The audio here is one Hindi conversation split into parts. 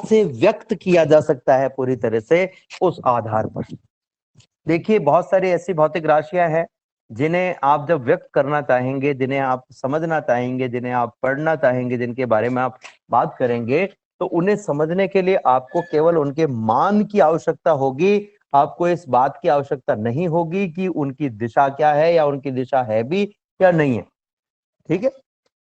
से व्यक्त किया जा सकता है पूरी तरह से उस आधार पर। देखिए बहुत सारी ऐसी भौतिक राशियां हैं जिन्हें आप जब व्यक्त करना चाहेंगे, जिन्हें आप समझना चाहेंगे, जिन्हें आप पढ़ना चाहेंगे, जिनके बारे में आप बात करेंगे, तो उन्हें समझने के लिए आपको केवल उनके मान की आवश्यकता होगी। आपको इस बात की आवश्यकता नहीं होगी कि उनकी दिशा क्या है या उनकी दिशा है भी या नहीं है, ठीक है।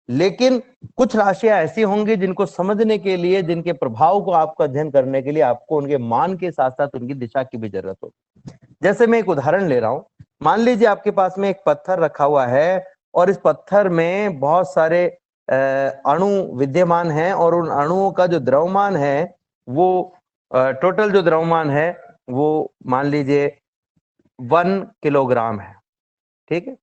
लेकिन कुछ राशियां ऐसी होंगी जिनको समझने के लिए, जिनके प्रभाव को आपका अध्ययन करने के लिए आपको उनके मान के साथ साथ उनकी दिशा की भी जरूरत होगी। जैसे मैं एक उदाहरण ले रहा हूं, मान लीजिए आपके पास में एक पत्थर रखा हुआ है और इस पत्थर में बहुत सारे अणु विद्यमान हैं और उन अणुओं का जो द्रव्यमान है वो टोटल जो द्रव्यमान है वो मान लीजिए 1 किलोग्राम है, ठीक है।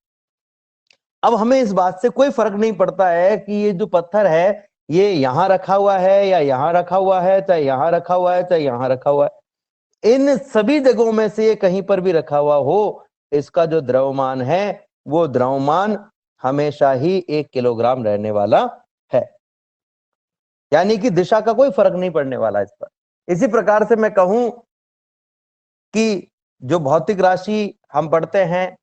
अब हमें इस बात से कोई फर्क नहीं पड़ता है कि ये जो पत्थर है ये यहां रखा हुआ है या यहां रखा हुआ है, चाहे यहां रखा हुआ है चाहे यहां रखा हुआ है, इन सभी जगहों में से ये कहीं पर भी रखा हुआ हो, इसका जो द्रव्यमान है वो द्रव्यमान हमेशा ही 1 किलोग्राम रहने वाला है, यानी कि दिशा का कोई फर्क नहीं पड़ने वाला इस पर। इसी प्रकार से मैं कहूं कि जो भौतिक राशि हम पढ़ते हैं,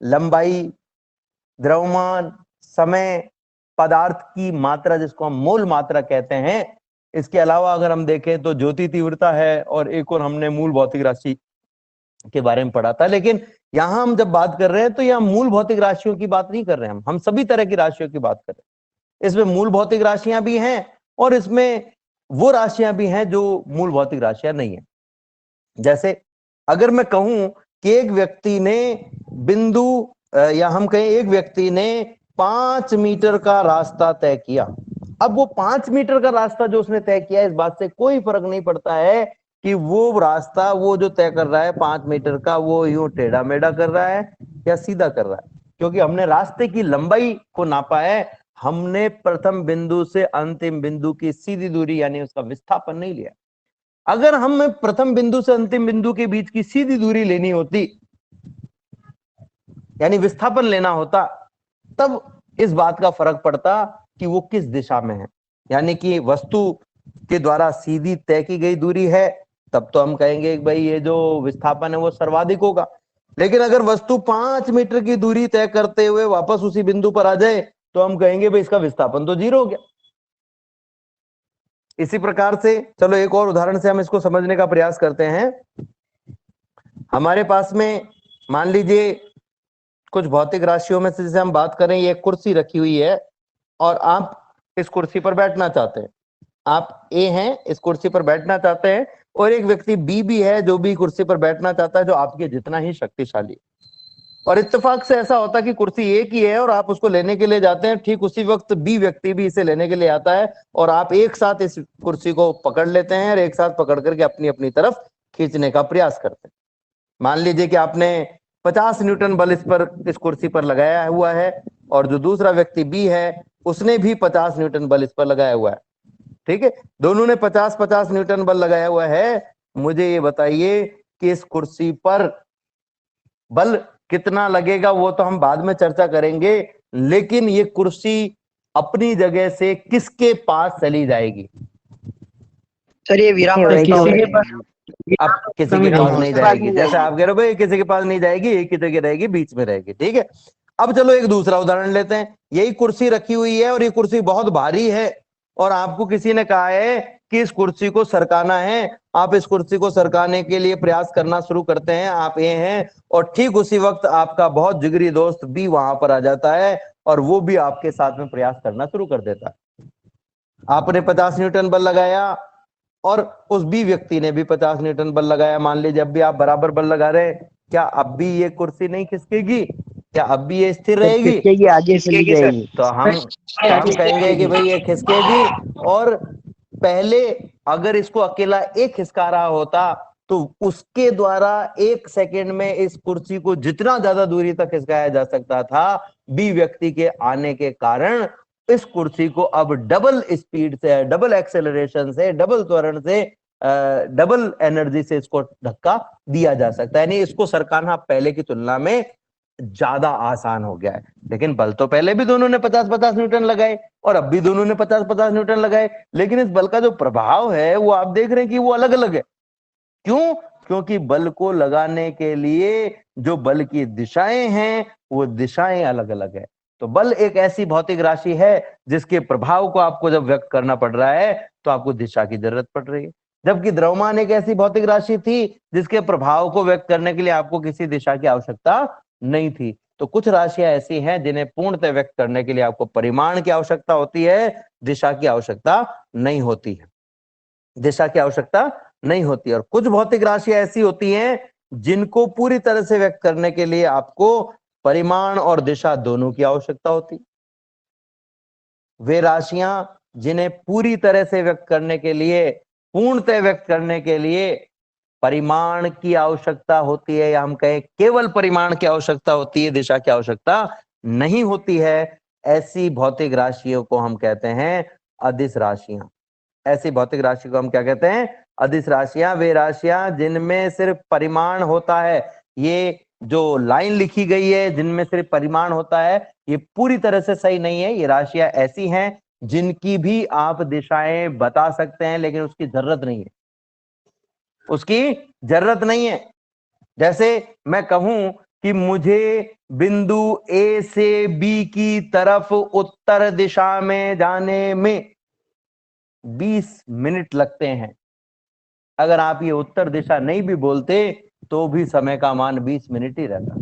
लंबाई, द्रव्यमान, समय, पदार्थ की मात्रा जिसको हम मोल मात्रा कहते हैं, इसके अलावा अगर हम देखें तो ज्योति तीव्रता है और एक और हमने मूल भौतिक राशि के बारे में पढ़ा था। लेकिन यहां हम जब बात कर रहे हैं तो यहां मूल भौतिक राशियों की बात नहीं कर रहे हैं, हम सभी तरह की राशियों की बात कर रहे हैं। इसमें मूल भौतिक राशियां भी हैं और इसमें वो राशियां भी हैं जो मूल भौतिक राशियां नहीं है। जैसे अगर मैं कहूं कि एक व्यक्ति ने बिंदु या हम कहें एक व्यक्ति ने 5 मीटर का रास्ता तय किया, अब वो 5 मीटर का रास्ता जो उसने तय किया, इस बात से कोई फर्क नहीं पड़ता है कि वो रास्ता वो जो तय कर रहा है 5 मीटर का, वो यूं टेढ़ा मेढ़ा कर रहा है या सीधा कर रहा है, क्योंकि हमने रास्ते की लंबाई को नापा है, हमने प्रथम बिंदु से अंतिम बिंदु की सीधी दूरी यानी उसका विस्थापन नहीं लिया। अगर हम प्रथम बिंदु से अंतिम बिंदु के बीच की सीधी दूरी लेनी होती यानी विस्थापन लेना होता, तब इस बात का फर्क पड़ता कि वो किस दिशा में है। यानी कि वस्तु के द्वारा सीधी तय की गई दूरी है, तब तो हम कहेंगे कि भाई ये जो विस्थापन है वो सर्वाधिक होगा। लेकिन अगर वस्तु 5 मीटर की दूरी तय करते हुए वापस उसी बिंदु पर आ जाए तो हम कहेंगे भाई इसका विस्थापन तो 0 हो गया। इसी प्रकार से चलो एक और उदाहरण से हम इसको समझने का प्रयास करते हैं। हमारे पास में मान लीजिए कुछ भौतिक राशियों में से जैसे हम बात करें, ये कुर्सी रखी हुई है और आप इस कुर्सी पर बैठना चाहते हैं, आप ए हैं, इस कुर्सी पर बैठना चाहते हैं, और एक व्यक्ति बी भी है जो भी कुर्सी पर बैठना चाहता है, जो आपके जितना ही शक्तिशाली। और इत्तेफाक से ऐसा होता है कि कुर्सी एक ही है और आप उसको लेने के लिए जाते हैं, ठीक उसी वक्त बी व्यक्ति भी इसे लेने के लिए आता है और आप एक साथ इस कुर्सी को पकड़ लेते हैं और एक साथ पकड़ करके अपनी अपनी तरफ खींचने का प्रयास करते हैं। मान लीजिए कि आपने 50 न्यूटन बल इस कुर्सी पर लगाया हुआ है और जो दूसरा व्यक्ति बी है उसने भी 50 न्यूटन बल इस पर लगाया हुआ है, ठीक है। दोनों ने 50-50 न्यूटन बल लगाया हुआ है। मुझे ये बताइए कि इस कुर्सी पर बल कितना लगेगा, वो तो हम बाद में चर्चा करेंगे, लेकिन ये कुर्सी अपनी जगह से किसके पास चली जाएगी? सर ये विराम किसी के पास, अब किसी के पास नहीं जाएगी, जैसे आप कह रहे हो भाई किसी के पास नहीं जाएगी, एक ही जगह रहेगी, बीच में रहेगी, ठीक है। अब चलो एक दूसरा उदाहरण लेते हैं। यही कुर्सी रखी हुई है और ये कुर्सी बहुत भारी है और आपको किसी ने कहा है कि इस कुर्सी को सरकाना है। आप इस कुर्सी को सरकाने के लिए प्रयास करना शुरू करते हैं, आप ये हैं, और ठीक उसी वक्त आपका बहुत जिगरी दोस्त भी वहां पर आ जाता है और वो भी आपके साथ में प्रयास करना शुरू कर देता है। आपने 50 न्यूटन बल लगाया और उस बी व्यक्ति ने भी 50 न्यूटन बल लगाया। मान लीजिए अब भी आप बराबर बल लगा रहे हैं, क्या अब भी ये कुर्सी नहीं खिसकेगी? क्या अब भी ये स्थिर रहेगी? खिसकेगी, आगे चली जाएगी। तो हम कहेंगे कि भाई ये खिसकेगी। और पहले अगर इसको अकेला एक खिसका रहा होता तो उसके द्वारा 1 सेकेंड में इस कुर्सी को जितना ज्यादा दूरी तक खिसकाया जा सकता था, बी व्यक्ति के आने के कारण इस कुर्सी को अब डबल स्पीड से, डबल एक्सेलरेशन से, डबल त्वरण से, डबल एनर्जी से इसको धक्का दिया जा सकता है। यानी इसको सरकाना पहले की तुलना में ज्यादा आसान हो गया है। लेकिन बल तो पहले भी दोनों ने 50-50 न्यूटन लगाए और अब भी दोनों ने 50-50 न्यूटन लगाए, लेकिन इस बल का जो प्रभाव है वो आप देख रहे हैं कि वो अलग अलग है। क्यों? क्योंकि बल को लगाने के लिए जो बल की दिशाएं हैं वो दिशाएं अलग अलग है। तो बल एक ऐसी भौतिक राशि है जिसके प्रभाव को आपको जब व्यक्त करना पड़ रहा है तो आपको दिशा की जरूरत पड़ रही है, जबकि द्रव्यमान एक ऐसी भौतिक राशि थी जिसके प्रभाव को व्यक्त करने के लिए आपको किसी दिशा की आवश्यकता नहीं थी। तो कुछ राशियां ऐसी हैं जिन्हें पूर्णतः व्यक्त करने के लिए आपको परिमाण की आवश्यकता होती है, दिशा की आवश्यकता नहीं होती है, दिशा की आवश्यकता नहीं होती। और कुछ भौतिक राशियां ऐसी होती हैं जिनको पूरी तरह से व्यक्त करने के लिए आपको परिमाण और दिशा दोनों की आवश्यकता होती। वे राशियां जिन्हें पूरी तरह से व्यक्त करने के लिए, पूर्णतः व्यक्त करने के लिए परिमाण की आवश्यकता होती है, या हम कहें केवल परिमाण की आवश्यकता होती है, दिशा की आवश्यकता नहीं होती है, ऐसी भौतिक राशियों को हम कहते हैं अदिश राशियां। ऐसी भौतिक राशि को हम क्या कहते हैं? अदिश राशियां। वे राशियां जिनमें सिर्फ परिमाण होता है, ये जो लाइन लिखी गई है जिनमें सिर्फ परिमाण होता है, ये पूरी तरह से सही नहीं है। ये राशियां ऐसी हैं जिनकी भी आप दिशाएं बता सकते हैं लेकिन उसकी जरूरत नहीं है, उसकी जरूरत नहीं है। जैसे मैं कहूं कि मुझे बिंदु ए से बी की तरफ उत्तर दिशा में जाने में 20 मिनट लगते हैं, अगर आप ये उत्तर दिशा नहीं भी बोलते तो भी समय का मान 20 मिनट ही रहता।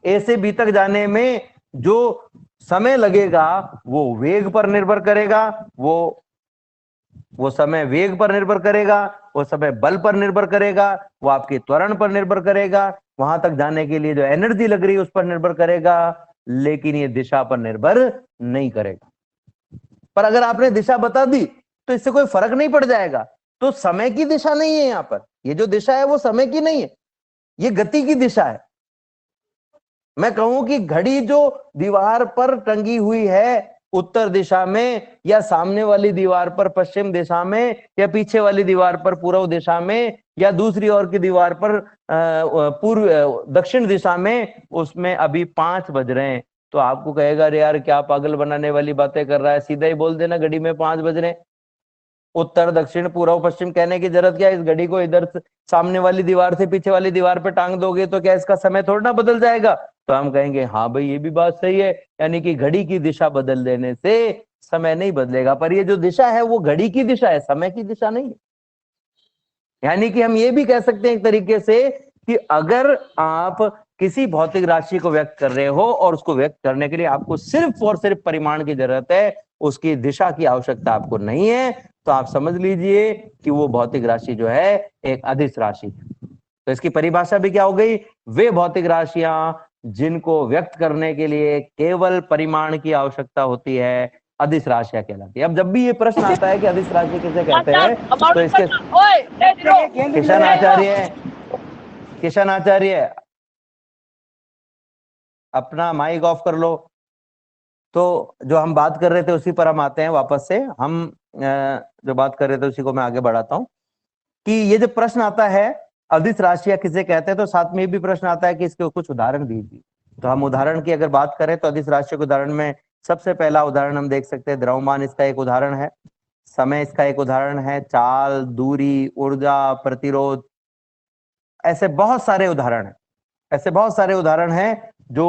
ए से बी तक जाने में जो समय लगेगा वो वेग पर निर्भर करेगा, वो समय वेग पर निर्भर करेगा, वो समय बल पर निर्भर करेगा, वो आपके त्वरण पर निर्भर करेगा, वहां तक जाने के लिए जो एनर्जी लग रही है उस पर निर्भर करेगा, लेकिन ये दिशा पर निर्भर नहीं करेगा। पर अगर आपने दिशा बता दी तो इससे कोई फर्क नहीं पड़ जाएगा। तो समय की दिशा नहीं है, यहां पर ये जो दिशा है वो समय की नहीं है, ये गति की दिशा है। मैं कहूं कि घड़ी जो दीवार पर टंगी हुई है उत्तर दिशा में, या सामने वाली दीवार पर पश्चिम दिशा में, या पीछे वाली दीवार पर पूर्व दिशा में, या दूसरी ओर की दीवार पर पूर्व दक्षिण दिशा में, उसमें अभी 5 बज रहे हैं, तो आपको कहेगा अरे यार क्या पागल बनाने वाली बातें कर रहा है, सीधा ही बोल देना घड़ी में 5 बज रहे हैं। उत्तर दक्षिण पूर्व पश्चिम कहने की जरूरत क्या है? इस घड़ी को इधर सामने वाली दीवार से पीछे वाली दीवार पे टांग दोगे तो क्या इसका समय थोड़ा ना बदल जाएगा? तो हम कहेंगे हाँ भाई ये भी बात सही है, यानी कि घड़ी की दिशा बदल देने से समय नहीं बदलेगा, पर ये जो दिशा है वो घड़ी की दिशा है, समय की दिशा नहीं है। यानी कि हम ये भी कह सकते हैं एक तरीके से कि अगर आप किसी भौतिक राशि को व्यक्त कर रहे हो और उसको व्यक्त करने के लिए आपको सिर्फ और सिर्फ परिमाण की जरूरत है, उसकी दिशा की आवश्यकता आपको नहीं है, तो आप समझ लीजिए कि वो भौतिक राशि जो है एक अदिश राशि है। तो इसकी परिभाषा भी क्या हो गई? वे भौतिक राशियां जिनको व्यक्त करने के लिए केवल परिमाण की आवश्यकता होती है, अदिश राशियां कहलाती है। अब जब भी ये प्रश्न आता है कि अदिश राशि किसे कहते हैं, तो इसके किशन आचार्य अपना माइक ऑफ कर लो। तो जो हम बात कर रहे थे उसी पर हम आते हैं वापस से। हम जो बात कर रहे थे उसी को मैं आगे बढ़ाता हूं कि ये जो प्रश्न आता है अदिश राशियां किसे कहते हैं, तो साथ में ये भी प्रश्न आता है कि इसके कुछ उदाहरण दीजिए। तो हम उदाहरण की अगर बात करें तो अदिश राशियों के उदाहरण में सबसे पहला उदाहरण हम देख सकते हैं द्रव्यमान, इसका एक उदाहरण है। समय इसका एक उदाहरण है। चाल, दूरी, ऊर्जा, प्रतिरोध, ऐसे बहुत सारे उदाहरण हैं, ऐसे बहुत सारे उदाहरण हैं जो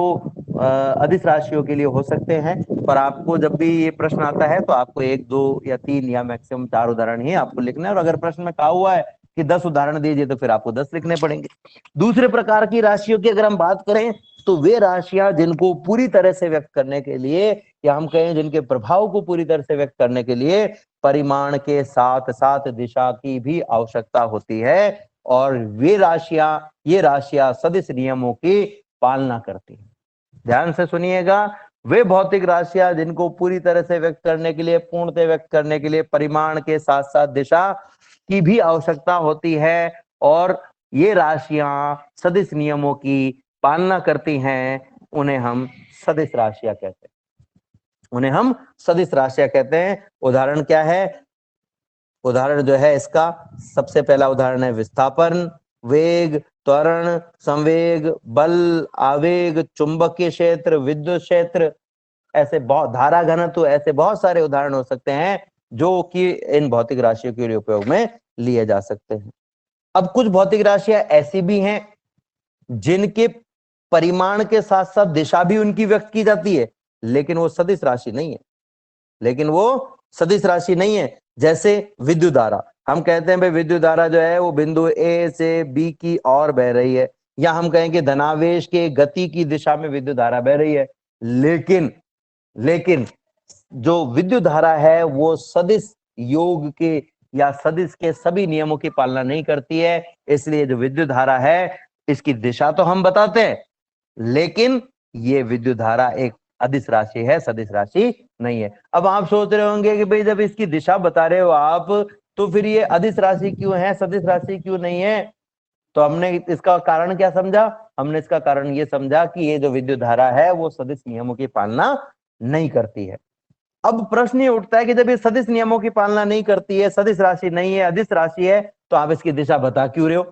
अदिश राशियों के लिए हो सकते हैं। पर आपको जब भी ये प्रश्न आता है तो आपको 1, 2 या 3 या मैक्सिमम 4 उदाहरण ही आपको लिखना है। और अगर प्रश्न में कहा हुआ है कि 10 उदाहरण दीजिए तो फिर आपको 10 लिखने पड़ेंगे। दूसरे प्रकार की राशियों की अगर हम बात करें तो वे राशियां जिनको पूरी तरह से व्यक्त करने के लिए, या हम कहें जिनके प्रभाव को पूरी तरह से व्यक्त करने के लिए परिमाण के साथ साथ दिशा की भी आवश्यकता होती है, और ये राशियां सदिश नियमों की पालना करती है। ध्यान से सुनिएगा, वे भौतिक राशियां जिनको पूरी तरह से व्यक्त करने के लिए, पूर्णतः व्यक्त करने के लिए परिमाण के साथ साथ दिशा की भी आवश्यकता होती है, और ये राशियां सदिश नियमों की पालना करती हैं, उन्हें हम सदिश राशियां कहते हैं, उन्हें हम सदिश राशियां कहते हैं। उदाहरण क्या है? उदाहरण जो है इसका सबसे पहला उदाहरण है विस्थापन, वेग, त्वरण, संवेग, बल, आवेग, चुंबकीय क्षेत्र, विद्युत क्षेत्र, ऐसे बहुत, धारा घनत्व, ऐसे बहुत सारे उदाहरण हो सकते हैं जो कि इन भौतिक राशियों के लिए उपयोग में लिए जा सकते हैं। अब कुछ भौतिक राशियां ऐसी भी हैं जिनके परिमाण के साथ साथ दिशा भी उनकी व्यक्त की जाती है, लेकिन वो सदिश राशि नहीं है, लेकिन वो सदिश राशि नहीं है। जैसे विद्युत धारा, हम कहते हैं भाई विद्युत धारा जो है वो बिंदु ए से बी की ओर बह रही है, या हम कहें कि धनावेश के गति की दिशा में विद्युत धारा बह रही है, लेकिन जो विद्युत धारा है वो सदिश योग के या सदिश के सभी नियमों की पालना नहीं करती है। इसलिए जो विद्युत धारा है इसकी दिशा तो हम बताते हैं, लेकिन ये विद्युत धारा एक अदिश राशि है, सदिश राशि नहीं है। अब आप सोच रहे होंगे कि भाई जब इसकी दिशा बता रहे हो आप, तो फिर ये अदिश राशि क्यों है, सदिश राशि क्यों नहीं है? तो हमने इसका कारण क्या समझा? हमने इसका कारण ये समझा कि ये जो विद्युत धारा है वो सदिश नियमों की पालना नहीं करती है। अब प्रश्न ये उठता है कि जब ये सदिश नियमों की पालना नहीं करती है, सदिश राशि नहीं है, अदिश राशि है, तो आप इसकी दिशा बता क्यों रहे हो?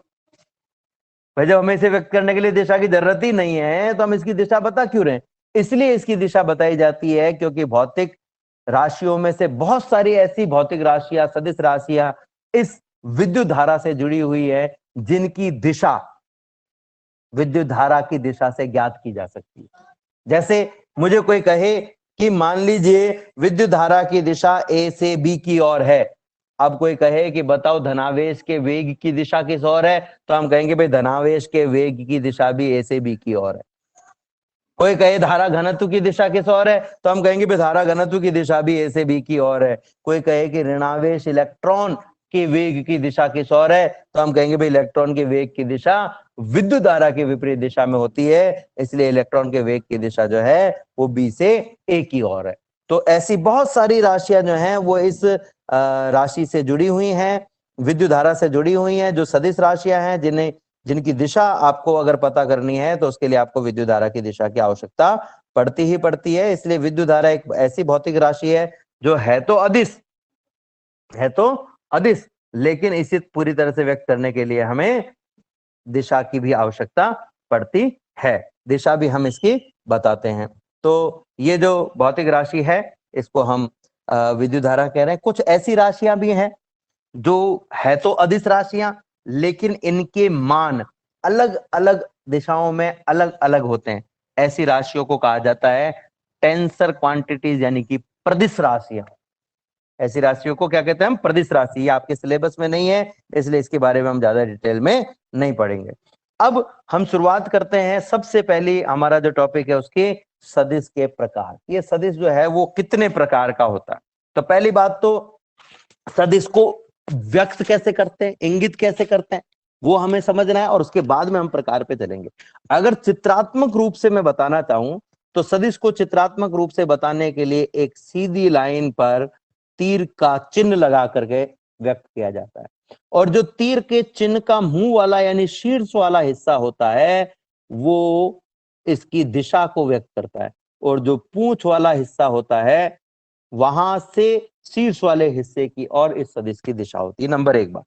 भाई जब हमें इसे व्यक्त करने के लिए दिशा की जरूरत ही नहीं है तो हम इसकी दिशा बता क्यों रहे हैं? इसलिए इसकी दिशा बताई जाती है क्योंकि भौतिक राशियों में से बहुत सारी ऐसी भौतिक राशियां, सदिश राशियां इस विद्युत धारा से जुड़ी हुई है जिनकी दिशा विद्युत धारा की दिशा से ज्ञात की जा सकती है। जैसे मुझे कोई कहे कि मान लीजिए विद्युत धारा की दिशा ए से बी की ओर है, अब कोई कहे कि बताओ धनावेश के वेग की दिशा किस ओर है, तो हम कहेंगे भाई धनावेश के वेग की दिशा भी ए से बी की ओर है। कोई कहे धारा घनत्व की दिशा किस ओर है, तो हम कहेंगे भाई धारा घनत्व की दिशा भी ए से बी की ओर है। कोई कहे कि ऋणावेश इलेक्ट्रॉन के वेग की दिशा किस ओर है, तो हम कहेंगे भाई इलेक्ट्रॉन के वेग की दिशा विद्युत धारा के विपरीत दिशा में होती है, इसलिए इलेक्ट्रॉन के वेग की दिशा जो है वो बी से ए की ओर है। तो ऐसी बहुत सारी राशियां जो हैं वो इस राशि से जुड़ी हुई हैं, विद्युत धारा से जुड़ी हुई हैं, जो सदिश राशियां हैं जिनकी दिशा आपको अगर पता करनी है तो उसके लिए आपको विद्युत धारा की दिशा की आवश्यकता पड़ती ही पड़ती है। इसलिए विद्युत धारा एक ऐसी भौतिक राशि है जो है तो अदिश, लेकिन इसे पूरी तरह से व्यक्त करने के लिए हमें दिशा की भी आवश्यकता पड़ती है। दिशा भी हम इसकी बताते हैं। तो ये जो भौतिक राशि है इसको हम विद्युत धारा कह रहे हैं। कुछ ऐसी राशियां भी हैं जो है तो अदिश राशियां, लेकिन इनके मान अलग अलग दिशाओं में अलग अलग होते हैं। ऐसी राशियों को कहा जाता है टेंसर क्वांटिटीज, यानी कि प्रदिश राशियां। ऐसी राशियों को क्या कहते हैं हम? प्रदिश राशि। ये आपके सिलेबस में नहीं है, इसलिए इसके बारे में हम ज्यादा डिटेल में नहीं पढ़ेंगे। अब हम शुरुआत करते हैं, सबसे पहली हमारा जो टॉपिक है उसके सदिश के प्रकार। ये सदिश जो है वो कितने प्रकार का होता है? तो पहली बात तो सदिश को व्यक्त कैसे करते हैं, इंगित कैसे करते हैं, वो हमें समझना है, और उसके बाद में हम प्रकार पे चलेंगे। अगर चित्रात्मक रूप से मैं बताना चाहूं तो सदिश को चित्रात्मक रूप से बताने के लिए एक सीधी लाइन पर तीर का चिन्ह लगा करके व्यक्त किया जाता है, और जो तीर के चिन्ह का मुंह वाला यानी शीर्ष वाला हिस्सा होता है वो इसकी दिशा को व्यक्त करता है, और जो पूंछ वाला हिस्सा होता है वहां से शीर्ष वाले हिस्से की और इस सदिश की दिशा होती है। नंबर एक बात,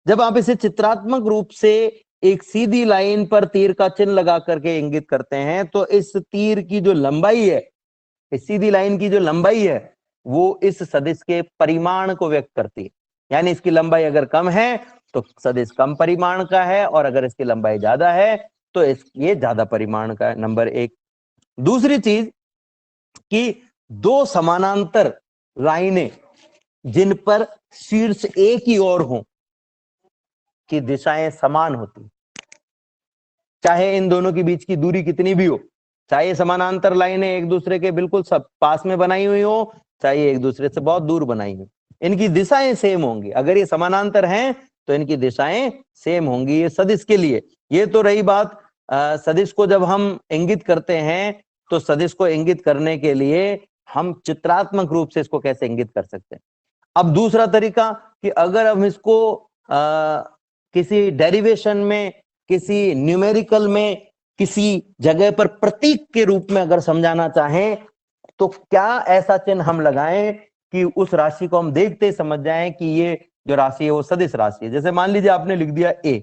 जब आप इसे चित्रात्मक रूप से एक सीधी लाइन पर तीर का चिन्ह लगा करके इंगित करते हैं तो इस तीर की जो लंबाई है, इस सीधी लाइन की जो लंबाई है वो इस सदिश के परिमाण को व्यक्त करती है। यानी इसकी लंबाई अगर कम है तो सदिश कम परिमाण का है, और अगर इसकी लंबाई ज्यादा है तो ये ज्यादा परिमाण का है। नंबर एक। दूसरी चीज कि दो समानांतर लाइनें जिन पर शीर्ष एक ही ओर हो की दिशाएं समान होती, चाहे इन दोनों के बीच की दूरी कितनी भी हो, चाहे समानांतर लाइनें एक दूसरे के बिल्कुल सब पास में बनाई हुई हो, चाहे एक दूसरे से बहुत दूर बनाई हुई, इनकी दिशाएं सेम होंगी। अगर ये समानांतर हैं तो इनकी दिशाएं सेम होंगी। ये सदिश के लिए ये तो रही बात। सदिश को जब हम इंगित करते हैं तो सदिश को इंगित करने के लिए हम चित्रात्मक रूप से इसको कैसे इंगित कर सकते हैं। अब दूसरा तरीका कि अगर हम इसको किसी डेरिवेशन में, किसी न्यूमेरिकल में, किसी जगह पर प्रतीक के रूप में अगर समझाना चाहें तो क्या ऐसा चिन्ह हम लगाएं कि उस राशि को हम देखते समझ जाएं कि ये जो राशि है वो सदिश राशि है। जैसे मान लीजिए आपने लिख दिया ए,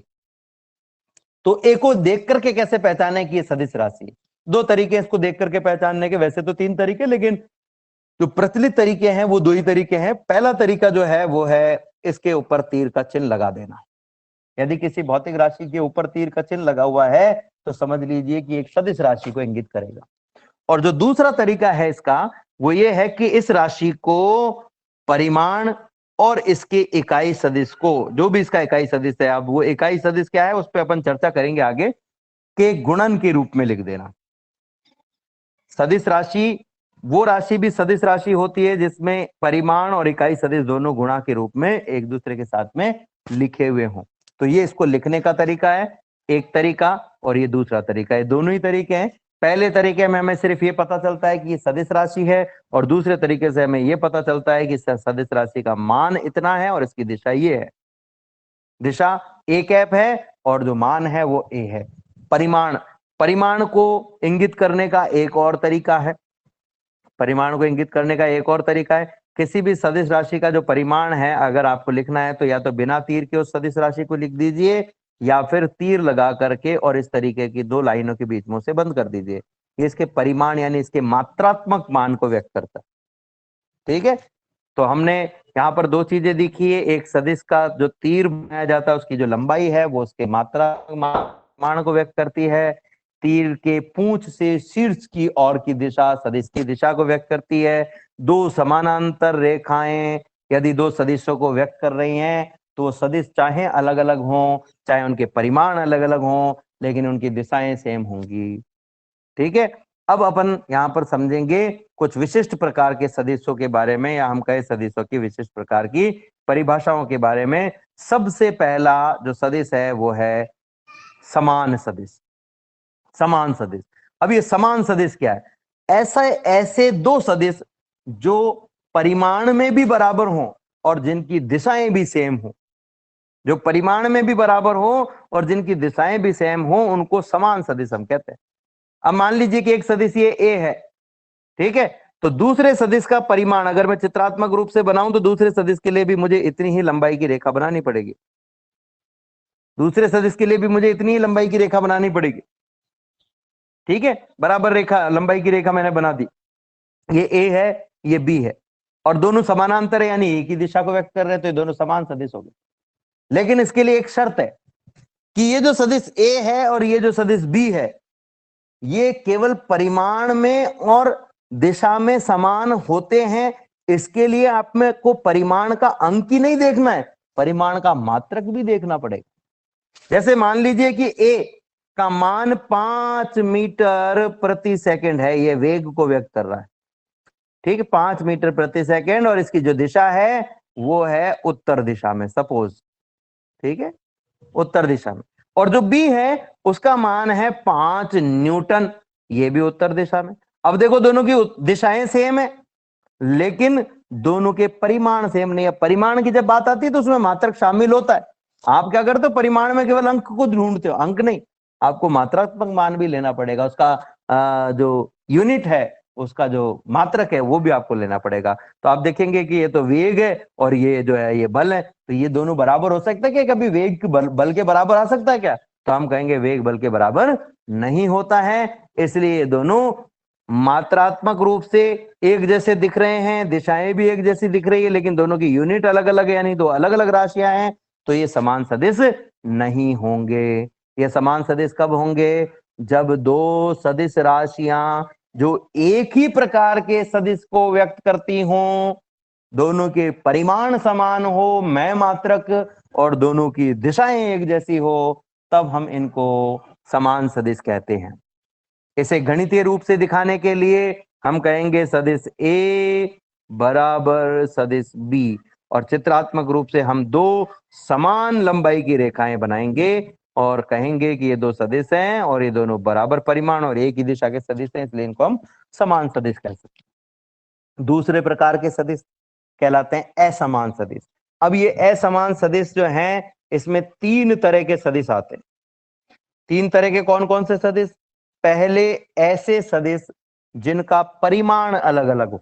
तो ए को देख करके कैसे पहचाने कि ये सदिश राशि है? दो तरीके हैं इसको देख करके पहचानने के, वैसे तो तीन तरीके, लेकिन जो प्रचलित तरीके हैं वो दो ही तरीके हैं। पहला तरीका जो है वो है इसके ऊपर तीर का चिन्ह लगा देना। यदि किसी भौतिक राशि के ऊपर तीर का चिन्ह लगा हुआ है तो समझ लीजिए कि एक सदिश राशि को इंगित करेगा। और जो दूसरा तरीका है इसका वो ये है कि इस राशि को परिमाण और इसके इकाई सदिश को, जो भी इसका इकाई सदिश है, अब वो इकाई सदिश क्या है उस पर अपन चर्चा करेंगे आगे, के गुणन के रूप में लिख देना। सदिश राशि वो राशि भी सदिश राशि होती है जिसमें परिमाण और इकाई सदिश दोनों गुणा के रूप में एक दूसरे के साथ में लिखे हुए हों। तो ये इसको लिखने का तरीका है एक तरीका, और ये दूसरा तरीका है। दोनों ही तरीके हैं। पहले तरीके में हमें सिर्फ ये पता चलता है कि ये सदिश राशि है, और दूसरे तरीके से हमें ये पता चलता है कि सदिश राशि का मान इतना है और इसकी दिशा ये है। दिशा ए कैप है और जो मान है वो ए है। परिमाण को इंगित करने का एक और तरीका है। परिमाण को इंगित करने का एक और तरीका है, किसी भी सदिश राशि का जो परिमाण है अगर आपको लिखना है तो या तो बिना तीर के उस सदिश राशि को लिख दीजिए, या फिर तीर लगा करके और इस तरीके की दो लाइनों के बीच में उसे बंद कर दीजिए। ये इसके परिमाण यानी इसके मात्रात्मक मान को व्यक्त करता है। ठीक है, तो हमने यहाँ पर दो चीजें देखी है। एक सदिश का जो तीर बनाया जाता है उसकी जो लंबाई है वो उसके मात्रा मान को व्यक्त करती है। तीर के पूंछ से शीर्ष की ओर की दिशा सदिश की दिशा को व्यक्त करती है। दो समानांतर रेखाएं यदि दो सदिशों को व्यक्त कर रही हैं तो सदिश चाहे अलग अलग हों, चाहे उनके परिमाण अलग अलग हों, लेकिन उनकी दिशाएं सेम होंगी। ठीक है, अब अपन यहाँ पर समझेंगे कुछ विशिष्ट प्रकार के सदिशों के बारे में, या हम कहे सदिशों की विशिष्ट प्रकार की परिभाषाओं के बारे में। सबसे पहला जो सदिश है वो है समान सदिश। समान सदिश, अब ये समान सदिश क्या है? ऐसे दो सदिश जो परिमाण में भी बराबर हों और जिनकी दिशाएं भी सेम हो। जो परिमाण में भी बराबर हो और जिनकी दिशाएं भी सेम हो उनको समान सदिश हम कहते हैं। अब मान लीजिए कि एक सदिश ये ए है, ठीक है, तो दूसरे सदिश का परिमाण अगर मैं चित्रात्मक रूप से बनाऊं तो दूसरे सदिश के लिए भी मुझे इतनी ही लंबाई की रेखा बनानी पड़ेगी। दूसरे सदिश के लिए भी मुझे इतनी ही लंबाई की रेखा बनानी पड़ेगी। ठीक है, बराबर रेखा लंबाई की रेखा मैंने बना दी। ये ए है, ये बी है, और दोनों समानांतर है यानी एक ही दिशा को व्यक्त कर रहे हैं, तो ये दोनों समान सदिश हो गए। लेकिन इसके लिए एक शर्त है कि ये जो सदिश ए है और ये जो सदिश बी है ये केवल परिमाण में और दिशा में समान होते हैं। इसके लिए आप में को परिमाण का अंक ही नहीं देखना है, परिमाण का मात्रक भी देखना पड़ेगा। जैसे मान लीजिए कि ए का मान 5 मीटर प्रति सेकंड है, ये वेग को व्यक्त कर रहा है। ठीक है, 5 मीटर प्रति सेकंड, और इसकी जो दिशा है वो है उत्तर दिशा में सपोज। ठीक है, उत्तर दिशा में। और जो बी है उसका मान है 5 न्यूटन, ये भी उत्तर दिशा में। अब देखो दोनों की दिशाएं सेम है लेकिन दोनों के परिमाण सेम नहीं है। परिमाण की जब बात आती है तो उसमें मात्रक शामिल होता है। आप क्या करते हो, परिमाण में केवल अंक को ढूंढते हो, अंक नहीं, आपको मात्रात्मक मान भी लेना पड़ेगा। उसका जो यूनिट है, उसका जो मात्रक है वो भी आपको लेना पड़ेगा। तो आप देखेंगे कि ये तो वेग है और ये जो है ये बल है, तो ये दोनों बराबर हो सकता है क्या? कभी वेग बल के बराबर आ सकता है क्या? तो हम कहेंगे वेग बल के बराबर नहीं होता है। इसलिए ये दोनों मात्रात्मक रूप से एक जैसे दिख रहे हैं, दिशाएं भी एक जैसी दिख रही है, लेकिन दोनों की यूनिट अलग अलग है, यानी दो अलग अलग राशियां हैं, तो ये समान सदिश नहीं होंगे। ये समान सदिश कब होंगे? जब दो सदिश राशियां जो एक ही प्रकार के सदिश को व्यक्त करती हों, दोनों के परिमाण समान हो, मैं मात्रक, और दोनों की दिशाएं एक जैसी हो, तब हम इनको समान सदिश कहते हैं। इसे गणितीय रूप से दिखाने के लिए हम कहेंगे सदिश ए बराबर सदिश बी, और चित्रात्मक रूप से हम दो समान लंबाई की रेखाएं बनाएंगे और कहेंगे कि ये दो सदिश हैं और ये दोनों बराबर परिमाण और एक ही दिशा के सदिश हैं, इसलिए इनको हम समान सदिश कह सकते हैं। दूसरे प्रकार के सदिश कहलाते हैं असमान सदिश। अब ये असमान सदिश जो हैं इसमें तीन तरह के सदिश आते हैं। तीन तरह के कौन कौन से सदिश? पहले ऐसे सदिश जिनका परिमाण अलग अलग हो।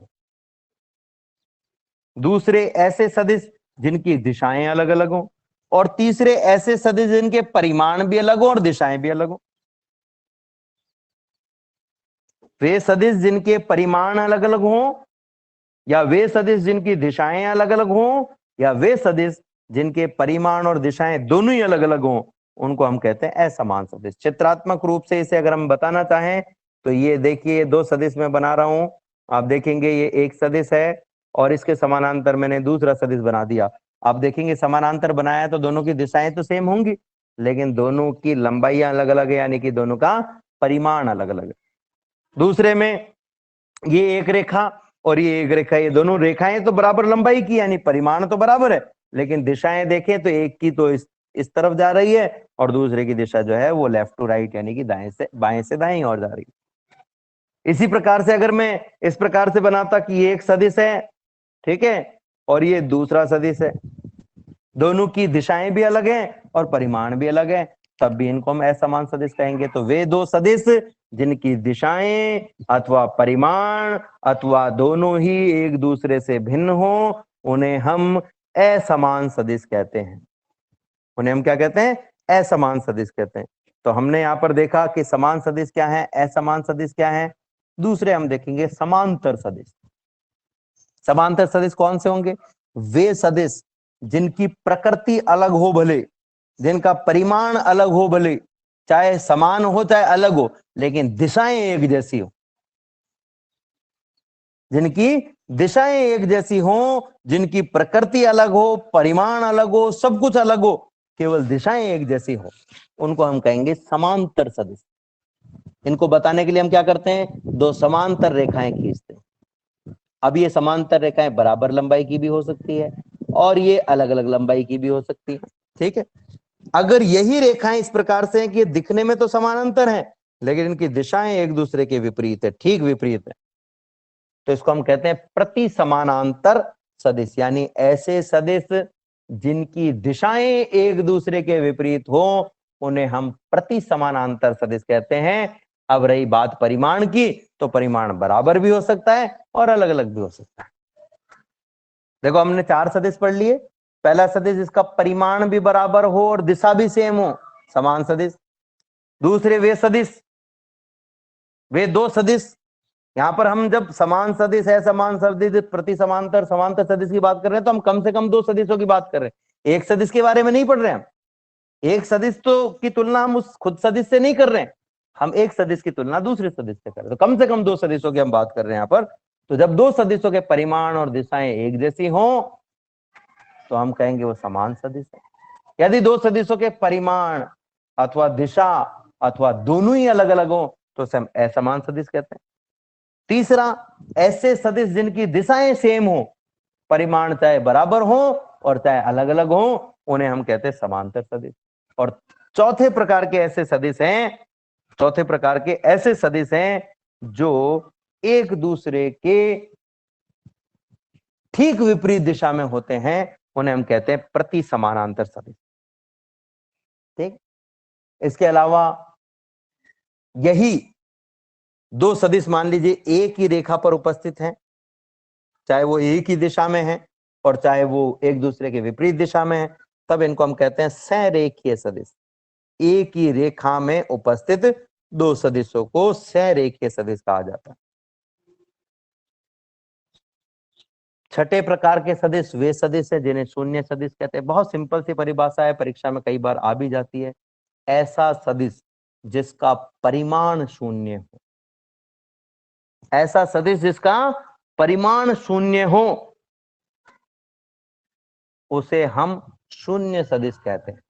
दूसरे ऐसे सदिश जिनकी दिशाएं अलग अलग हो। और तीसरे ऐसे सदिश जिनके परिमाण भी अलग हो और दिशाएं भी अलग हो। वे सदिश जिनके परिमाण अलग अलग हो, या वे सदिश जिनकी दिशाएं अलग अलग हो, या वे सदिश जिनके परिमाण और दिशाएं दोनों ही अलग अलग हो, उनको हम कहते हैं असमान सदिश। चित्रात्मक रूप से इसे अगर हम बताना चाहें तो ये देखिए, दो सदिश मैं बना रहा हूं, आप देखेंगे ये एक सदिश है और इसके समानांतर मैंने दूसरा सदिश बना दिया। आप देखेंगे समानांतर बनाया तो दोनों की दिशाएं तो सेम होंगी, लेकिन दोनों की लंबाइयां अलग अलग है, यानी कि दोनों का परिमाण अलग अलग है। दूसरे में ये एक रेखा और ये एक रेखा, ये दोनों रेखाएं तो बराबर लंबाई की, यानी परिमाण तो बराबर है, लेकिन दिशाएं देखें तो एक की तो इस तरफ जा रही है और दूसरे की दिशा जो है वो लेफ्ट टू राइट, यानी कि दाएं से बाएं से दाएं और जा रही है। इसी प्रकार से अगर मैं इस प्रकार से बनाता कि ये एक सदिश है, ठीक है, और ये दूसरा सदिश है, दोनों की दिशाएं भी अलग हैं और परिमाण भी अलग है, तब भी इनको हम असमान सदिश कहेंगे। तो वे दो सदिश जिनकी दिशाएं अथवा परिमाण अथवा दोनों ही एक दूसरे से भिन्न हो, उन्हें हम असमान सदिश कहते हैं। उन्हें हम क्या कहते हैं? असमान सदिश कहते हैं। तो हमने यहाँ पर देखा कि समान सदिश क्या है, असमान सदिश क्या है। दूसरे हम देखेंगे समांतर सदिश। समांतर सदिश कौन से होंगे? वे सदिश जिनकी प्रकृति अलग हो भले, जिनका परिमाण अलग हो भले, चाहे समान हो चाहे अलग हो, लेकिन दिशाएं एक जैसी हो। जिनकी दिशाएं एक जैसी हो, जिनकी प्रकृति अलग हो, परिमाण अलग हो, सब कुछ अलग हो, केवल दिशाएं एक जैसी हो, उनको हम कहेंगे समांतर सदिश। इनको बताने के लिए हम क्या करते हैं? दो समांतर रेखाएं खींचते हैं। अब ये समांतर रेखाएं बराबर लंबाई की भी हो सकती है और ये अलग अलग लंबाई की भी हो सकती है, ठीक है। अगर यही रेखाएं इस प्रकार से हैं कि दिखने में तो समानांतर हैं, लेकिन इनकी दिशाएं एक दूसरे के विपरीत है, ठीक विपरीत है, तो इसको हम कहते हैं प्रति समानांतर सदिश। यानी ऐसे सदिश जिनकी दिशाएं एक दूसरे के विपरीत हो, उन्हें हम प्रति समानांतर सदिश कहते हैं। अब रही बात परिमाण की, तो परिमाण बराबर भी हो सकता है और अलग अलग भी हो सकता है। देखो, हमने चार सदिश पढ़ लिए। पहला सदिश जिसका परिमाण भी बराबर हो और दिशा भी सेम हो, समान सदिश। दूसरे वे सदिश, वे दो सदिश, यहां पर हम जब समान सदिश है, समान सदिश, प्रति समांतर, समांतर सदिश की बात कर रहे हैं, तो हम कम से कम दो सदिशों की बात कर रहे हैं, एक सदिश के बारे में नहीं पढ़ रहे हैं। हम एक सदिश तो की तुलना हम उस खुद सदिश से नहीं कर रहे हैं, हम एक सदिश की तुलना दूसरे सदिश से कर रहे हैं। तो कम से कम दो सदिशों की हम बात कर रहे हैं यहाँ पर। तो जब दो सदिशों के परिमाण और दिशाएं एक जैसी हों, तो हम कहेंगे वो समान सदिश है। यदि दो सदिशों के परिमाण अथवा दिशा अथवा दोनों ही अलग अलग हो, तो उसे हम असमान सदिश कहते हैं। तीसरा, ऐसे सदिश जिनकी दिशाएं सेम हो, परिमाण चाहे बराबर हो और चाहे अलग अलग हो, उन्हें हम कहते हैं समांतर सदिश। और चौथे प्रकार के ऐसे सदिश हैं, चौथे प्रकार के ऐसे सदिश हैं जो एक दूसरे के ठीक विपरीत दिशा में होते हैं, उन्हें हम कहते हैं प्रति समानांतर सदिश। ठीक। इसके अलावा यही दो सदिश मान लीजिए एक ही रेखा पर उपस्थित हैं, चाहे वो एक ही दिशा में है और चाहे वो एक दूसरे के विपरीत दिशा में है, तब इनको हम कहते हैं सरेखीय सदिश। एक ही रेखा में उपस्थित दो सदिशों को सरेखीय सदिश कहा जाता है। छठे प्रकार के सदिश वे सदिश है जिन्हें शून्य सदिश कहते हैं। बहुत सिंपल सी परिभाषा है, परीक्षा में कई बार आ भी जाती है। ऐसा सदिश जिसका परिमाण शून्य हो, ऐसा सदिश जिसका परिमाण शून्य हो, उसे हम शून्य सदिश कहते हैं।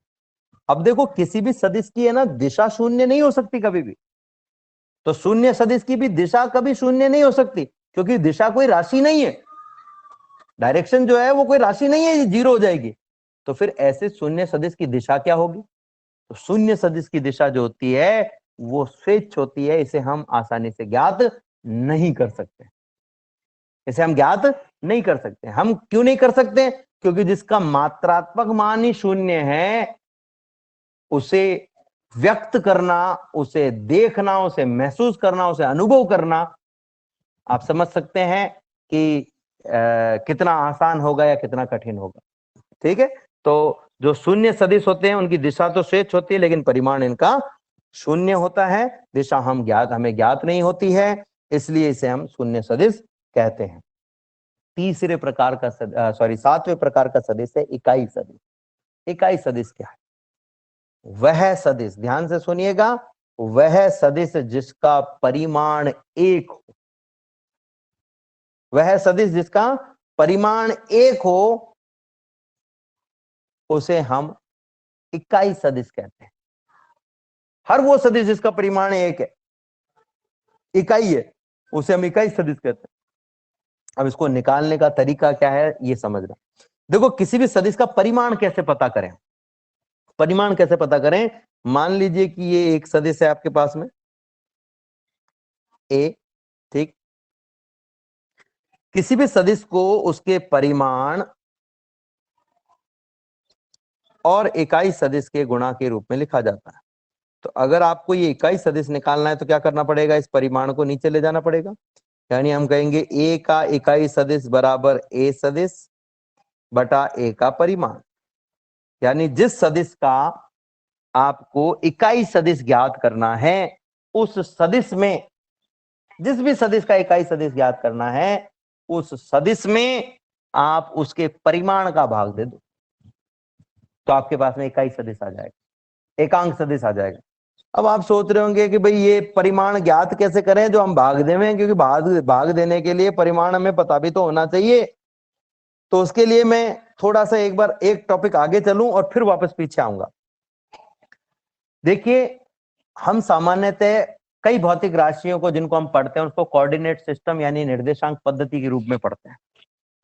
अब देखो, किसी भी सदिश की है ना दिशा शून्य नहीं हो सकती कभी भी, तो शून्य सदिश की भी दिशा कभी शून्य नहीं हो सकती, क्योंकि दिशा कोई राशि नहीं है, डायरेक्शन जो है वो कोई राशि नहीं है, जीरो हो जाएगी। तो फिर ऐसे शून्य सदिश की दिशा क्या होगी? तो शून्य सदिश की दिशा जो होती है वो स्वेच्छ होती है, इसे हम आसानी से ज्ञात नहीं कर सकते। इसे हम ज्ञात नहीं कर सकते। हम क्यों नहीं कर सकते? क्योंकि जिसका मात्रात्मक मान ही शून्य है, उसे व्यक्त करना, उसे देखना, उसे महसूस करना, उसे अनुभव करना, आप समझ सकते हैं कि कितना आसान होगा या कितना कठिन होगा। ठीक है, तो जो शून्य सदिश होते हैं उनकी दिशा तो स्वेच्छ होती है, लेकिन परिमाण इनका शून्य होता है। दिशा हमें ज्ञात नहीं होती है, इसलिए इसे हम शून्य सदिश कहते हैं। तीसरे प्रकार का सातवें प्रकार का सदिश है इकाई सदिश। इकाई सदिश क्या है? वह सदिश, ध्यान से सुनिएगा, वह सदिश जिसका परिमाण एक हो, वह सदिश जिसका परिमाण एक हो, उसे हम इकाई सदिश कहते हैं। हर वो सदिश जिसका परिमाण एक है, इकाई है, उसे हम इकाई सदिश कहते हैं। अब इसको निकालने का तरीका क्या है ये समझना। देखो, किसी भी सदिश का परिमाण कैसे पता करें? परिमाण कैसे पता करें? मान लीजिए कि ये एक सदिश है आपके पास में ए, ठीक। किसी भी सदिश को उसके परिमाण और इकाई सदिश के गुणा के रूप में लिखा जाता है। तो अगर आपको ये इकाई सदिश निकालना है तो क्या करना पड़ेगा? इस परिमाण को नीचे ले जाना पड़ेगा। यानी हम कहेंगे ए का इकाई सदिश बराबर ए सदिश बटा ए का परिमाण। यानी जिस सदिश का आपको इकाई सदिश ज्ञात करना है, उस सदिश में, जिस भी सदिश का इकाई सदिश ज्ञात करना है, उस सदिश में आप उसके परिमाण का भाग दे दो, तो आपके पास में इकाई सदिश आ जाएगा, एकांक सदिश आ जाएगा। अब आप सोच रहे होंगे कि भाई ये परिमाण ज्ञात कैसे करें जो हम भाग देवें, क्योंकि भाग देने के लिए परिमाण हमें पता भी तो होना चाहिए। तो उसके लिए मैं थोड़ा सा एक बार एक टॉपिक आगे चलूं और फिर वापस पीछे आऊंगा। देखिए, हम सामान्यतः कई भौतिक राशियों को जिनको हम पढ़ते हैं उसको कोऑर्डिनेट सिस्टम यानी निर्देशांक पद्धति के रूप में पढ़ते हैं।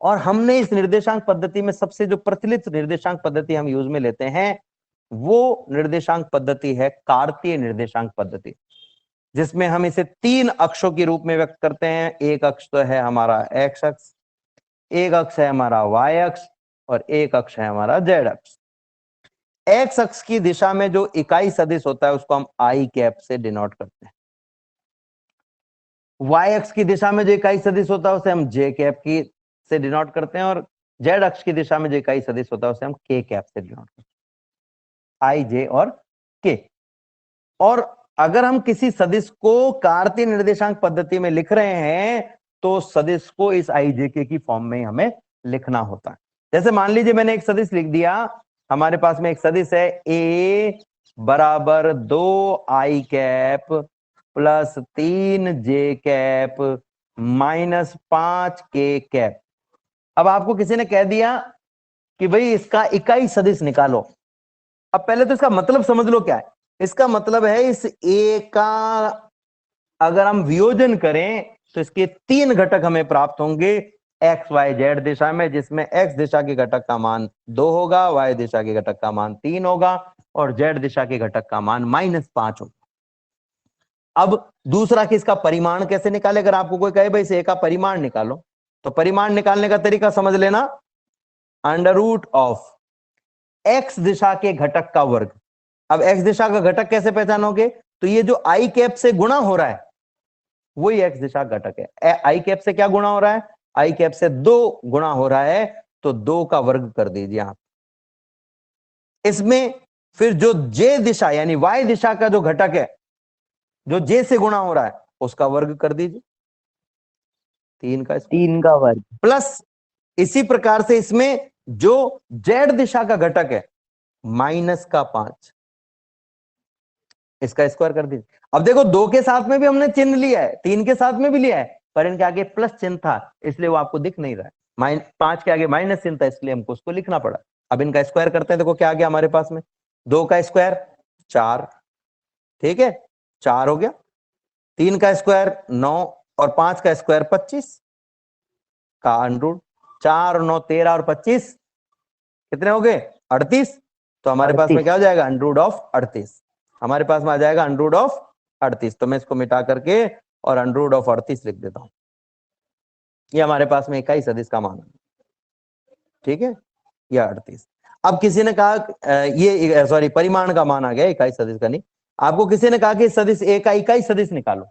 और हमने इस निर्देशांक पद्धति में सबसे जो प्रचलित निर्देशांक पद्धति हम यूज में लेते हैं वो निर्देशांक पद्धति है कार्तीय निर्देशांक पद्धति, जिसमें हम इसे 3 अक्षों के रूप में व्यक्त करते हैं। एक अक्ष तो है हमारा एक्स अक्ष, एक अक्ष है हमारा वाई अक्ष और एक अक्ष है हमारा जेड अक्ष। एक्स अक्ष की दिशा में जो इकाई सदिश होता है उसको हम आई कैप से डिनोट करते हैं। वाई अक्ष की दिशा में जो इकाई सदिश होता है उसे हम जे कैप की से डिनोट करते हैं और जेड अक्ष की दिशा में जो इकाई सदिश होता है उसे हम के कैप से डिनोट करते हैं। आई, जे और के। और अगर हम किसी सदिश को कार्तीय निर्देशांक पद्धति में लिख रहे हैं तो सदिश को इस आई जे के की फॉर्म में हमें लिखना होता है। जैसे मान लीजिए मैंने एक सदिश लिख दिया, हमारे पास में एक सदिश है ए बराबर 2 आई कैप प्लस 3 जे कैप माइनस 5 के कैप। अब आपको किसी ने कह दिया कि भाई इसका इकाई सदिश निकालो। अब पहले तो इसका मतलब समझ लो क्या है। इसका मतलब है इस ए का अगर हम वियोजन करें तो इसके 3 घटक हमें प्राप्त होंगे एक्स वाई जेड दिशा में, जिसमें एक्स दिशा के घटक का मान 2 होगा, वाई दिशा के घटक का मान 3 होगा और जेड दिशा के घटक का मान -5 होगा। अब दूसरा कि इसका परिमाण कैसे निकाले। अगर आपको कोई कहे भाई इस ए का परिमाण निकालो, तो परिमाण निकालने का तरीका समझ लेना, अंडर रूट ऑफ एक्स दिशा के घटक का वर्ग। अब एक्स दिशा का घटक कैसे पहचानोगे? तो ये जो आई कैप से गुणा हो रहा है वही एक्स दिशा घटक है। आई कैप से क्या गुणा हो रहा है? आई कैप से 2 गुणा हो रहा है, तो 2 का वर्ग कर दीजिए आप। इसमें फिर जो जे दिशा यानी वाई दिशा का जो घटक है, जो जे से गुणा हो रहा है, उसका वर्ग कर दीजिए 3 का वर्ग प्लस इसी प्रकार से इसमें जो जेड दिशा का घटक है -5, इसका स्क्वायर कर दीजिए। अब देखो 2 के साथ में भी हमने चिन्ह लिया है, 3 के साथ में भी लिया है, पर इनके आगे प्लस चिन्ह था इसलिए वो आपको दिख नहीं रहा है। 5 के आगे माइनस चिन्ह था इसलिए हमको उसको लिखना पड़ा। अब इनका स्क्वायर करते हैं, देखो क्या आ गया हमारे पास में, 2 का स्क्वायर 4, ठीक है 4 हो गया, 3 का स्क्वायर 9 और 5 का स्क्वायर 25 का अंडरूट। 4 और 9 13 और 25 कितने हो गए? 38। तो हमारे पास में क्या हो जाएगा? Under root of 38। हमारे पास में आ जाएगा अंडरूट ऑफ 38। तो मैं इसको मिटा करके और अंडरूट ऑफ 38 लिख देता हूं। ये हमारे पास में इकाई सदिश का मान है, ठीक है, यह 38। अब किसी ने कहा ये सॉरी परिमाण का मान आ गया, इकाई सदिश का नहीं। आपको किसी ने कहा कि सदिश ए का इकाई सदिश निकालो,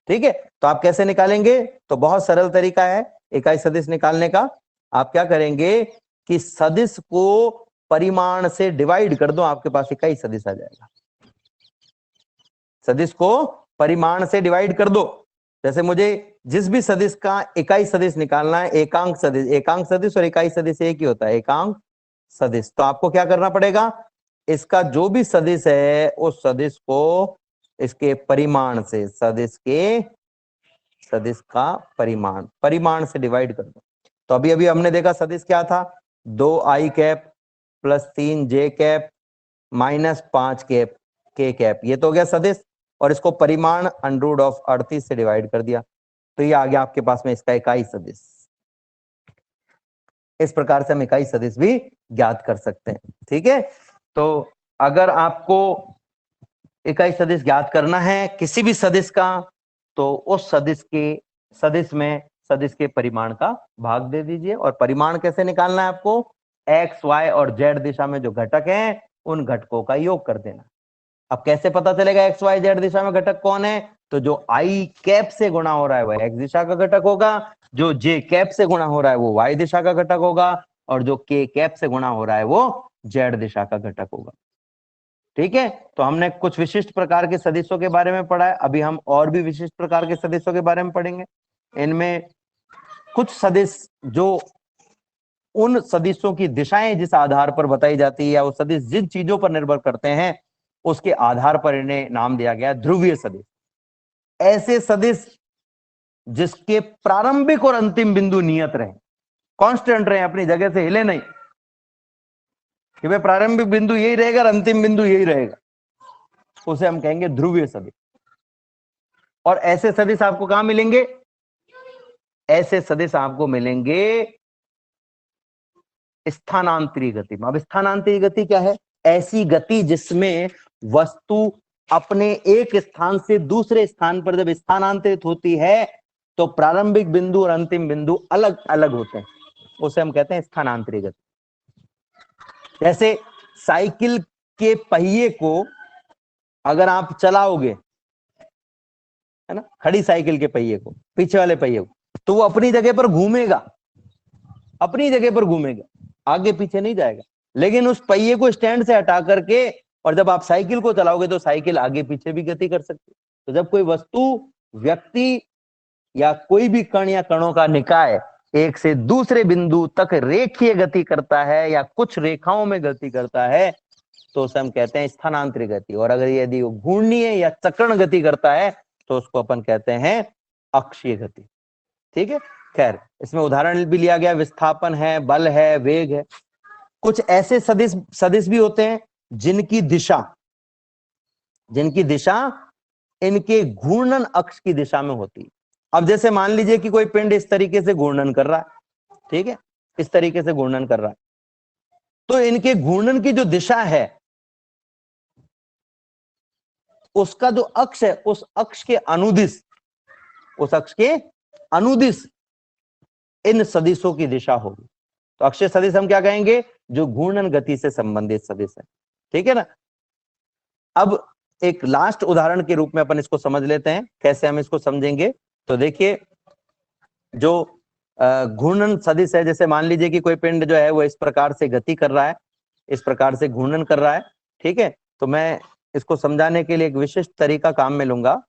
ठीक है, तो आप कैसे निकालेंगे? तो बहुत सरल तरीका है इकाई सदिश निकालने का। आप क्या करेंगे कि सदिश को परिमाण से डिवाइड कर दो, आपके पास इकाई सदिश आ जाएगा। सदिश को परिमाण से डिवाइड कर दो। जैसे मुझे जिस भी सदिश का इकाई सदिश निकालना है, एकांक सदिश और इकाई सदिश एक ही होता है, एकांक सदिश। तो आपको क्या करना पड़ेगा, इसका जो भी सदिश है उस सदिश को इसके परिमाण से, सदिश का परिमाण से डिवाइड कर दो। तो अभी अभी हमने देखा सदिश क्या था, 2i cap plus 3j cap minus 5 k cap, ये तो हो गया सदिश। और इसको परिमाण √38 से डिवाइड कर दिया, तो ये आ गया आपके पास में इसका इकाई सदिश। इस प्रकार से हम इकाई सदिश भी ज्ञात कर सकते हैं। ठीक है, तो अगर आपको इकाई सदिश ज्ञात करना है किसी भी सदिश का, तो उस सदिश में सदिश के परिमाण का भाग दे दीजिए। और परिमाण कैसे निकालना है आपको, x, y और z दिशा में जो घटक हैं उन घटकों का योग कर देना। अब कैसे पता चलेगा x, y, z दिशा में घटक कौन है, तो जो i कैप से गुणा हो रहा है वह x दिशा का घटक होगा, जो j कैप से गुणा हो रहा है वो y दिशा का घटक होगा, और जो k कैप से गुणा हो रहा है वो z दिशा का घटक होगा। ठीक है, तो हमने कुछ विशिष्ट प्रकार के सदिशों के बारे में पढ़ा है, अभी हम और भी विशिष्ट प्रकार के सदिशों के बारे में पढ़ेंगे। इनमें कुछ सदिश जो उन सदिशों की दिशाएं जिस आधार पर बताई जाती है, या वो सदिश जिन चीजों पर निर्भर करते हैं उसके आधार पर इन्हें नाम दिया गया ध्रुवीय सदिश। ऐसे सदिश जिसके प्रारंभिक और अंतिम बिंदु नियत रहे, कांस्टेंट रहे, अपनी जगह से हिले नहीं, कि भाई प्रारंभिक बिंदु यही रहेगा और अंतिम बिंदु यही रहेगा, उसे हम कहेंगे ध्रुवीय सदिश। और ऐसे सदिश आपको कहां मिलेंगे, ऐसे सदिश आपको मिलेंगे स्थानांतरी गति में। अब स्थानांतरी गति क्या है, ऐसी गति जिसमें वस्तु अपने एक स्थान से दूसरे स्थान पर जब स्थानांतरित होती है तो प्रारंभिक बिंदु और अंतिम बिंदु अलग अलग होते हैं, उसे हम कहते हैं स्थानांतरी गति। जैसे साइकिल के पहिए को अगर आप चलाओगे, है ना, खड़ी साइकिल के पहिए को, पीछे वाले पहिए को, तो वो अपनी जगह पर घूमेगा, अपनी जगह पर घूमेगा, आगे पीछे नहीं जाएगा। लेकिन उस पहिए को स्टैंड से हटा करके और जब आप साइकिल को चलाओगे तो साइकिल आगे पीछे भी गति कर सकती है। तो जब कोई वस्तु, व्यक्ति या कोई भी कण या कणों का निकाय एक से दूसरे बिंदु तक रेखीय गति करता है या कुछ रेखाओं में गति करता है तो उसे हम कहते हैं स्थानांतरित गति। और अगर यदि वो घूर्णीय या चक्रण गति करता है तो उसको अपन कहते हैं अक्षीय गति। ठीक है, खैर इसमें उदाहरण भी लिया गया, विस्थापन है, बल है, वेग है। कुछ ऐसे सदिश भी होते हैं जिनकी दिशा इनके घूर्णन अक्ष की दिशा में होती है। अब जैसे मान लीजिए कि कोई पिंड इस तरीके से घूर्णन कर रहा है, ठीक है, इस तरीके से घूर्णन कर रहा है, तो इनके घूर्णन की जो दिशा है उसका जो अक्ष है उस अक्ष के अनुदिश इन सदिशों की दिशा होगी। तो अक्षीय सदिश हम क्या कहेंगे, जो घूर्णन गति से संबंधित सदिश है। ठीक है ना। अब एक लास्ट उदाहरण के रूप में अपन इसको समझ लेते हैं, कैसे हम इसको समझेंगे। तो देखिए, जो घूर्णन सदिश है, जैसे मान लीजिए कि कोई पिंड जो है वो इस प्रकार से गति कर रहा है, इस प्रकार से घूर्णन कर रहा है, ठीक है। तो मैं इसको समझाने के लिए एक विशिष्ट तरीका काम में लूंगा।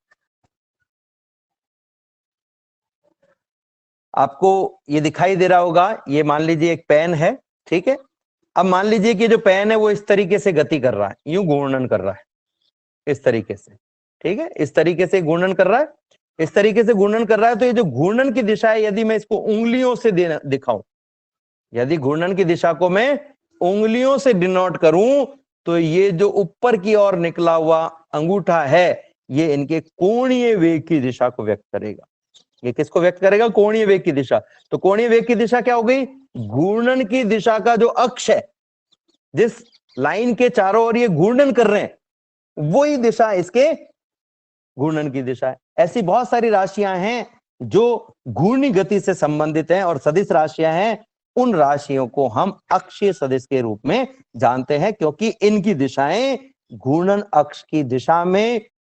आपको ये दिखाई दे रहा होगा, ये मान लीजिए एक पेन है, ठीक है। अब मान लीजिए कि जो पेन है वो इस तरीके से गति कर रहा है, यूं घूर्णन कर रहा है, इस तरीके से, ठीक है, इस तरीके से घूर्णन कर रहा है, इस तरीके से घूर्णन कर रहा है। तो ये जो घूर्णन की दिशा है, यदि मैं इसको उंगलियों से दिखाऊं, यदि घूर्णन की दिशा को मैं उंगलियों से डिनोट करूं, तो ये जो ऊपर की ओर निकला हुआ अंगूठा है, ये इनके कोणीय वेग की दिशा को व्यक्त करेगा। ये किसको व्यक्त करेगा, कोणीय वेग की दिशा। तो कोणीय वेग की दिशा क्या हो गई, घूर्णन की दिशा का जो अक्ष है, जिस लाइन के चारों ओर ये घूर्णन कर रहे हैं, वही दिशा इसके घूर्णन की दिशा है। ऐसी बहुत सारी राशियां हैं जो घूर्णी गति से संबंधित हैं और सदिश राशियां हैं। उन राशियों को हम अक्षीय सदिश के रूप में जानते हैं, क्योंकि इनकी दिशाएं घूर्णन अक्ष की दिशा में